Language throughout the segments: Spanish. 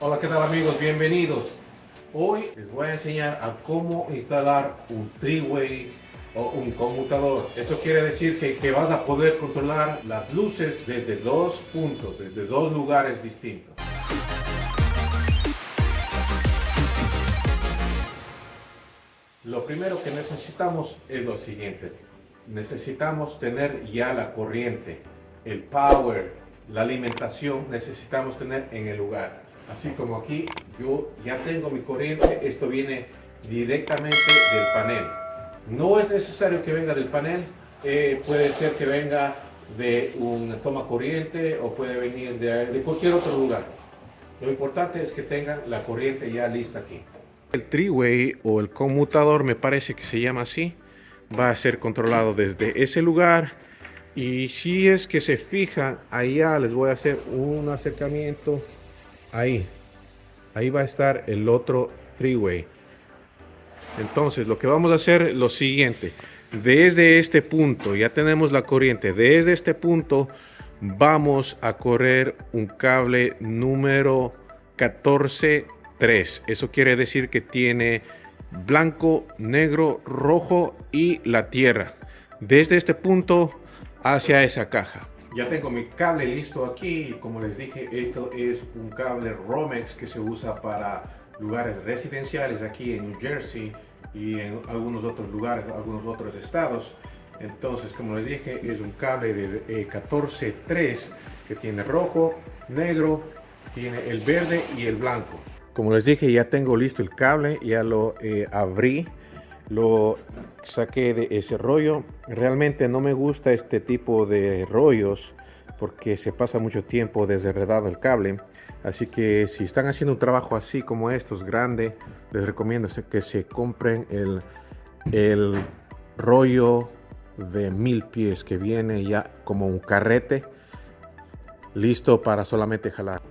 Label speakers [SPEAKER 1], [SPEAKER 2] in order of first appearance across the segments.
[SPEAKER 1] Hola, ¿qué tal amigos? Bienvenidos. Hoy les voy a enseñar a cómo instalar un three-way o un conmutador. Eso quiere decir que vas a poder controlar las luces desde dos puntos, desde dos lugares distintos. Lo primero que necesitamos es lo siguiente. Necesitamos tener ya la corriente, el power, la alimentación, necesitamos tener en el lugar. Así como aquí yo ya tengo mi corriente, esto viene directamente del panel. No es necesario que venga del panel, puede ser que venga de una toma corriente o puede venir de cualquier otro lugar. Lo importante es que tengan la corriente ya lista aquí. El three-way o el conmutador, me parece que se llama así, va a ser controlado desde ese lugar. Y si es que se fijan, allá les voy a hacer un acercamiento. Ahí va a estar el otro three-way. Entonces lo que vamos a hacer es lo siguiente. Desde este punto ya tenemos la corriente. Desde este punto vamos a correr un cable número 14.3. Eso quiere decir que tiene blanco, negro, rojo y la tierra. Desde este punto hacia esa caja. Ya tengo mi cable listo aquí. Como les dije, esto es un cable Romex que se usa para lugares residenciales aquí en New Jersey y en algunos otros lugares, algunos otros estados. Entonces, como les dije, es un cable de 14.3 que tiene rojo, negro, tiene el verde y el blanco. Como les dije, ya tengo listo el cable, ya lo abrí, lo saqué de ese rollo. Realmente no me gusta este tipo de rollos porque se pasa mucho tiempo desenredado el cable. Así que si están haciendo un trabajo así como estos grande, les recomiendo que se compren el rollo de 1000 pies que viene ya como un carrete listo para solamente jalar.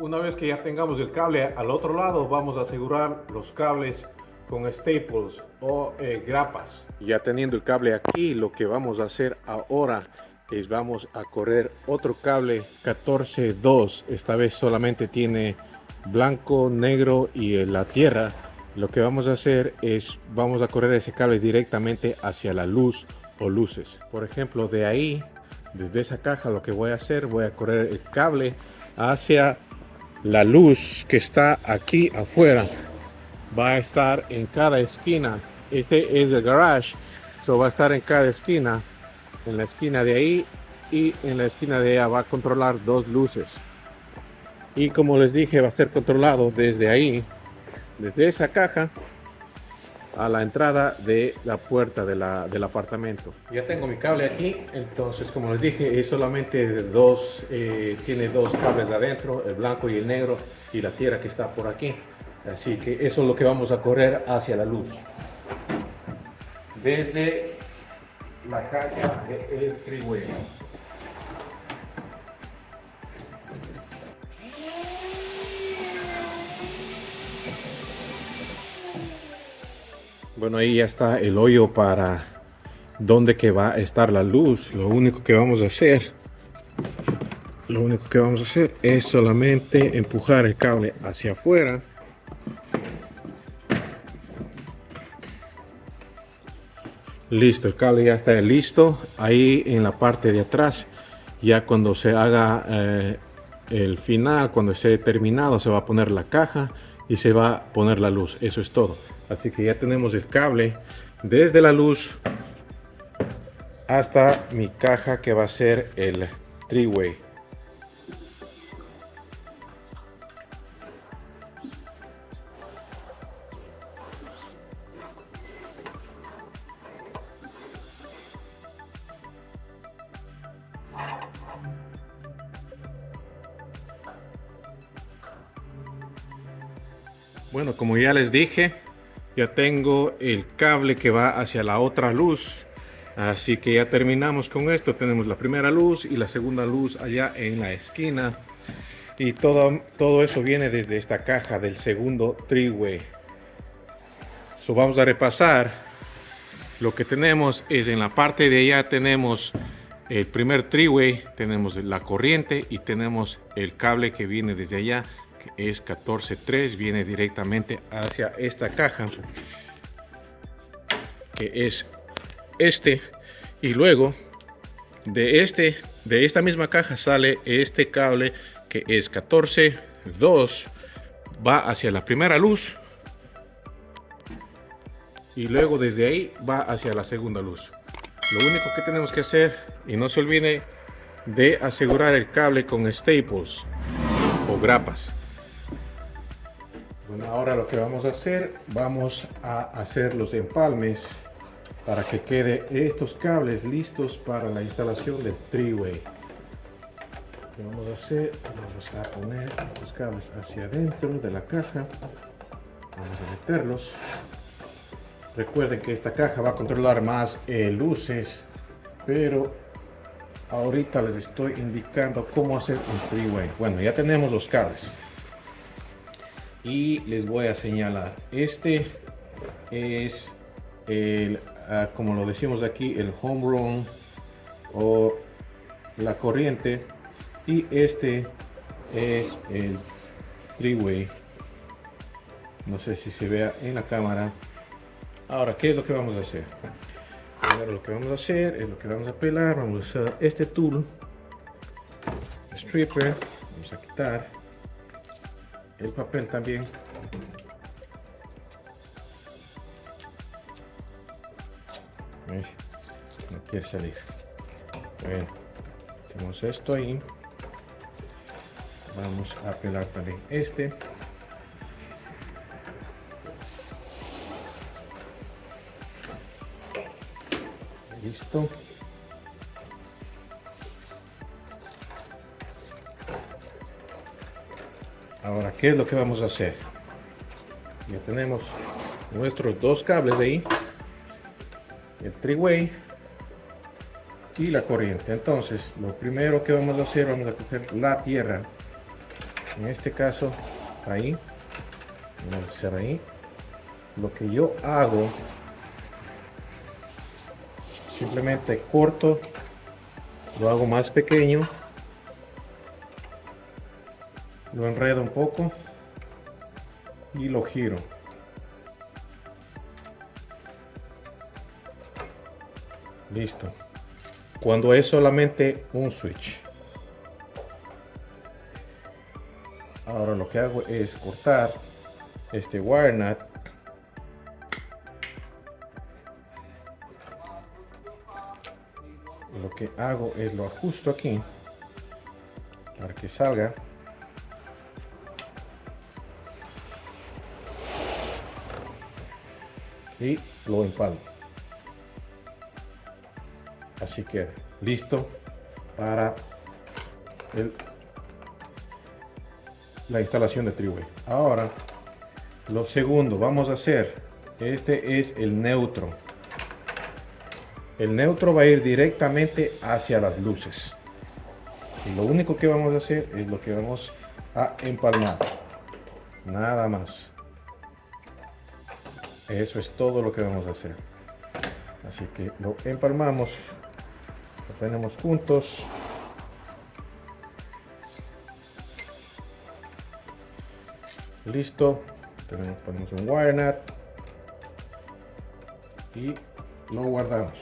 [SPEAKER 1] Una vez que ya tengamos el cable al otro lado, vamos a asegurar los cables con staples o grapas. Ya teniendo el cable aquí, lo que vamos a hacer ahora es vamos a correr otro cable 14.2. Esta vez solamente tiene blanco, negro y la tierra. Lo que vamos a hacer es vamos a correr ese cable directamente hacia la luz o luces. Por ejemplo, de ahí, desde esa caja, lo que voy a hacer, voy a correr el cable hacia la luz que está aquí afuera. Va a estar en cada esquina. Este es el garage, so va a estar en cada esquina, en la esquina de ahí y en la esquina de allá. Va a controlar dos luces y como les dije, va a ser controlado desde ahí, desde esa caja a la entrada de la puerta del apartamento. Ya tengo mi cable aquí, entonces como les dije es solamente de dos, tiene dos cables adentro, el blanco y el negro y la tierra que está por aquí. Así que eso es lo que vamos a correr hacia la luz. Desde la caja del three-way. Bueno, ahí ya está el hoyo para donde que va a estar la luz. Lo único que vamos a hacer es solamente empujar el cable hacia afuera. Listo, el cable ya está listo. Ahí en la parte de atrás, ya cuando se haga el final, cuando esté terminado, se va a poner la caja y se va a poner la luz. Eso es todo. Así que ya tenemos el cable desde la luz hasta mi caja, que va a ser el three-way. Bueno, como ya les dije, ya tengo el cable que va hacia la otra luz. Así que ya terminamos con esto. Tenemos la primera luz y la segunda luz allá en la esquina. Y todo eso viene desde esta caja del segundo three-way. So, vamos a repasar. Lo que tenemos es en la parte de allá tenemos el primer three-way, tenemos la corriente y tenemos el cable que viene desde allá, que es 14.3, viene directamente hacia esta caja, que es este, y luego de esta misma caja sale este cable que es 14.2, va hacia la primera luz y luego desde ahí va hacia la segunda luz. Lo único que tenemos que hacer, y no se olvide de asegurar el cable con staples o grapas. Bueno, ahora lo que vamos a hacer, vamos a hacer los empalmes para que quede estos cables listos para la instalación del three-way. Lo que vamos a hacer, vamos a poner los cables hacia adentro de la caja, vamos a meterlos. Recuerden que esta caja va a controlar más luces, pero ahorita les estoy indicando cómo hacer un three-way. Bueno, ya tenemos los cables y les voy a señalar. Este es el, como lo decimos aquí, el home run o la corriente, y este es el three-way. No sé si se vea en la cámara. Ahora, ¿qué es lo que vamos a hacer? Primero lo que vamos a hacer es lo que vamos a pelar. Vamos a usar este tool, stripper. Vamos a quitar el papel también. No quiere salir. Bueno, tenemos esto ahí. Vamos a pelar también este. Listo. Ahora, ¿qué es lo que vamos a hacer? Ya tenemos nuestros dos cables ahí, el three-way y la corriente. Entonces, lo primero que vamos a hacer, vamos a coger la tierra. En este caso, ahí. Vamos a hacer ahí. Lo que yo hago, simplemente corto, lo hago más pequeño, lo enredo un poco y lo giro. Listo. Cuando es solamente un switch. Ahora lo que hago es cortar este wire nut. Lo que hago es lo ajusto aquí para que salga. Y lo empalmo. Así que listo para la instalación de three-way. Ahora lo segundo vamos a hacer, este es el neutro. El neutro va a ir directamente hacia las luces. Y lo único que vamos a hacer es lo que vamos a empalmar. Nada más. Eso es todo lo que vamos a hacer. Así que lo empalmamos. Lo tenemos juntos. Listo. Ponemos un wire nut. Y lo guardamos.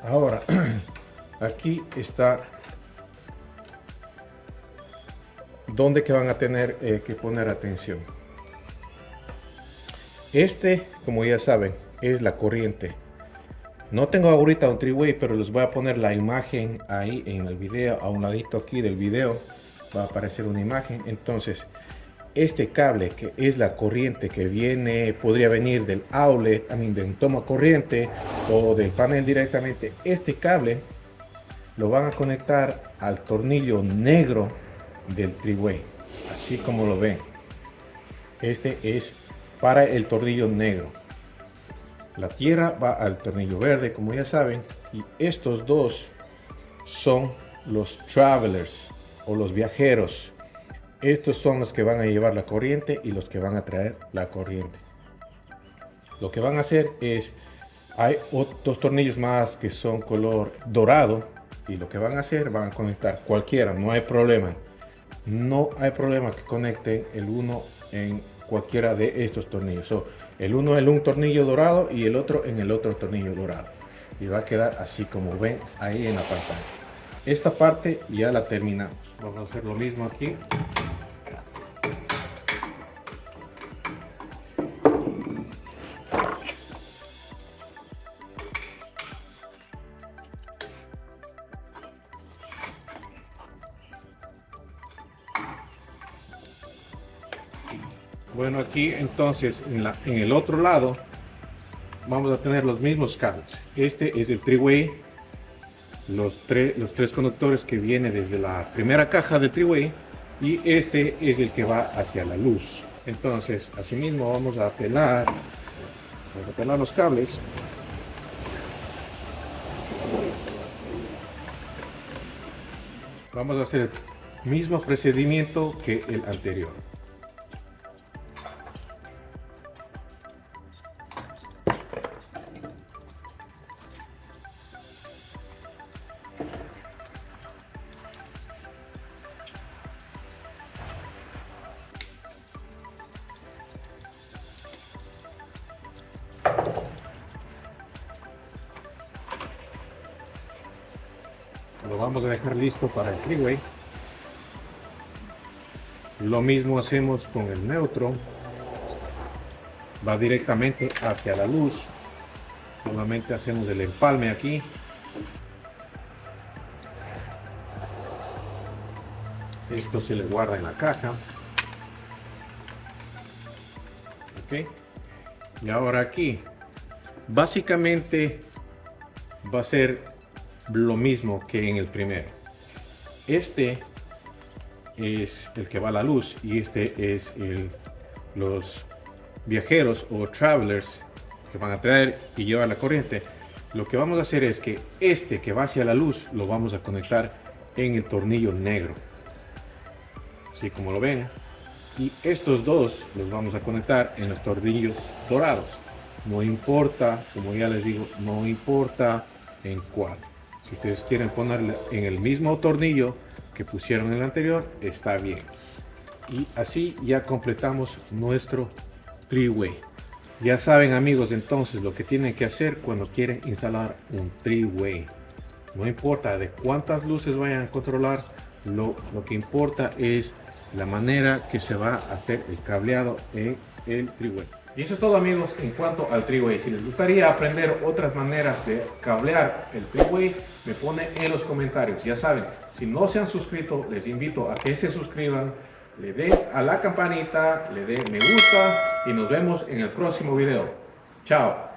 [SPEAKER 1] Ahora, aquí está donde que van a tener que poner atención. Este, como ya saben, es la corriente. No tengo ahorita un three-way, pero les voy a poner la imagen ahí en el video. A un ladito aquí del video va a aparecer una imagen. Entonces, este cable que es la corriente que viene, podría venir del outlet, del toma corriente o del panel directamente. Este cable lo van a conectar al tornillo negro del three-way, así como lo ven. Este es para el tornillo negro. La tierra va al tornillo verde, como ya saben, Y estos dos son los travelers o los viajeros. Estos son los que van a llevar la corriente y los que van a traer la corriente. Lo que van a hacer es, hay otros tornillos más que son color dorado, y lo que van a hacer, van a conectar cualquiera, no hay problema. No hay problema que conecten el uno en cualquiera de estos tornillos. El uno en un tornillo dorado y el otro en el otro tornillo dorado. Y va a quedar así como ven ahí en la pantalla. Esta parte ya la terminamos. Vamos a hacer lo mismo aquí. Bueno, aquí entonces en el otro lado vamos a tener los mismos cables. Este es el three-way, los tres conductores que vienen desde la primera caja de three-way, y este es el que va hacia la luz. Entonces, asimismo vamos a pelar los cables. Vamos a hacer el mismo procedimiento que el anterior. Lo vamos a dejar listo para el three-way. Lo mismo hacemos con el neutro. Va directamente hacia la luz. Solamente hacemos el empalme aquí. Esto se le guarda en la caja. Ok. Y ahora aquí, básicamente va a ser lo mismo que en el primero. Este es el que va a la luz y este es los viajeros o travelers que van a traer y llevar la corriente. Lo que vamos a hacer es que este que va hacia la luz lo vamos a conectar en el tornillo negro, así como lo ven, y estos dos los vamos a conectar en los tornillos dorados. No importa, como ya les digo, no importa en cuál. Si ustedes quieren ponerle en el mismo tornillo que pusieron en el anterior, está bien. Y así ya completamos nuestro three-way. Ya saben, amigos, entonces lo que tienen que hacer cuando quieren instalar un three-way. No importa de cuántas luces vayan a controlar, lo que importa es la manera que se va a hacer el cableado en el three-way. Y eso es todo, amigos, en cuanto al three-way. Si les gustaría aprender otras maneras de cablear el three-way, me ponen en los comentarios. Ya saben, si no se han suscrito, les invito a que se suscriban, le den a la campanita, le den me gusta y nos vemos en el próximo video. Chao.